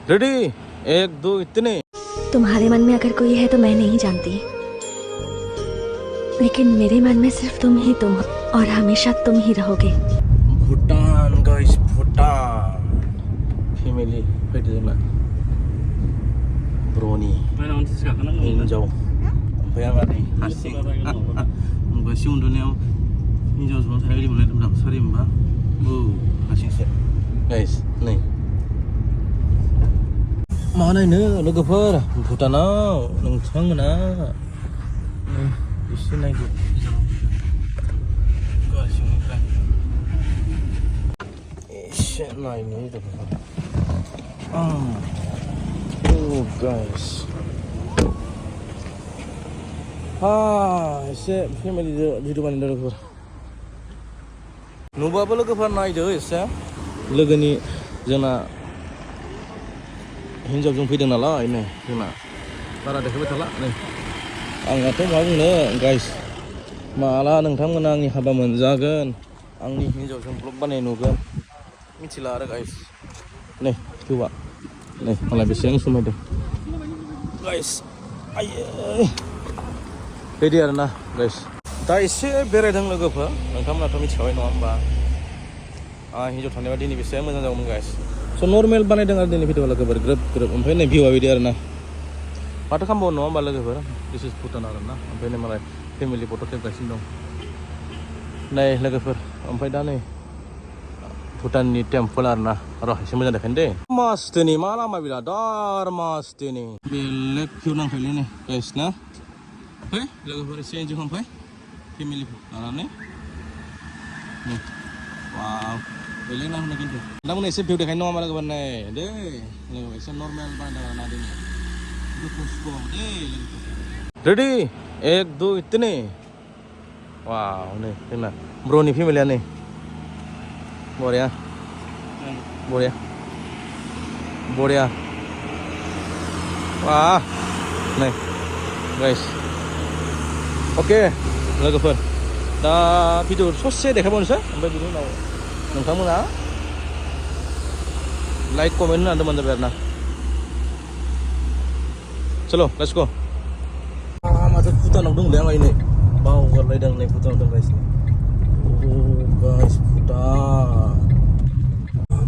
Ready 1 2 3 तुम्हारे मन में अगर कोई है तो मैं नहीं जानती, लेकिन मेरे मन में सिर्फ तुम ही तुम हो और हमेशा तुम ही रहोगे। भूटान गाइस, भूटान फेमिली फैदो जोंना ब्र'नि हिनजाव ओमफ्राय आंहा नै हारसिं गंसे उन्दुनायाव हिनजाव ज'ना थानाय बायदि मोनलायदोंमोन आं। सरि होमबा हारसिंसो गाइस। नै मा नायनो लोगोफोर, भुटानाव नोंथांमोना एसे नायदो गासिनिफ्राय एसे नायनो लोगोफोर। गाइस एसे फेमिलिजों भिडिअ बानायदों लोगोफोर। नुबाबो लोगोफोर नायदो एसे। लोगोनि जोंना हिनजावजों फैदों नालाय, नै जोंना बारा देखायबाय थाला। नै आंहाथ' मा बुंनो गाइस, माला नोंथांमोना आंनि हाबा मोनजागोन, आंनि हिनजावजों ब्लग बानाय नुगोन मिथिला आरो गाइस। नै फिथौआ नै मालाय बेसेबां समायदों गाइस। आयै बिदि आरोना गाइस। दा एसे बेरायदों लोगोफोर, नोंथांमोनाथ' मिथिखाबाय नङा होमबा आं हिनजाव थानायबा दिनै बेसेबां मोजां जागौमोन गाइस। स' नर्मेल बानायदों आरो दिनै भिडिअ लोगोफोर, ग्रोब ग्रोब। ओमफ्राय नै भिउआ बिदि आरोना, माथो खालामबावनो नङा होमबा लोगोफोर। दिस इज भुटान आरोना। ओमफ्राय नै मालाय फेमिलि फट' खेबगासिनो दं नै लोगोफोर। ओमफ्राय दा नै भुटाननि टेम्पोल आरोना। र' एसे मोजां देखायनो दे। मासथोनि मा लामा बिराद दार मासथोनि बेलेग भिउ नांखायोलै नै गाइस ना। फै लोगोफोर एसे इन्जय खालामफै फेमिलि लानानै। वाव बेलेग नांगौ खिन्थु नोंथांमोन एसे भिउ देखायनो नङा मा लोगोफोर। नै दे लोगोफोर एसे नर्मेल बानायदों आरोना दिनै दुखु दे लोगोफोर। रेडी 1 2 3 वाव नै जोंना ब्र'नि फेमिलिया नै बरिया बरिया बरिया। वाह नै गाइस। अके लोगोफोर, दा भिडिअ ससे देखायबावनोसै। ओमफ्राय बिनि उनाव नोंथांमोना लाइक कमेन्ट होनानै दोनबानो जाबाय आरोना। चलो लेट्स गो। माथो भुटानाव दंलै आं नै बावगारलायदों। नै भुटानाव दं गाइस। गाइस भुटान,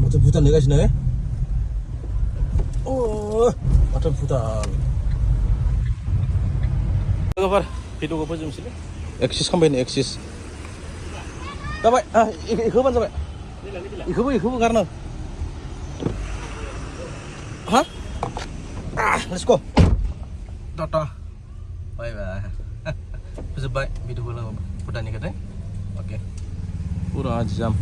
माथो भुटान नेगासिनो। माथो भुटान। लोगोफोर भिडिअखौ फोजोबनोसैलै। एक्सिस खालामबाय नै एक्सिस जाबाय। इखौ होबानो जाबाय। इखौबो गारनो हा। लेट्स गो टाटा बाय बाय। फोजोबबाय भिडिअखौ लोगो भुटाननि खोथाय। अके पुरा जाम।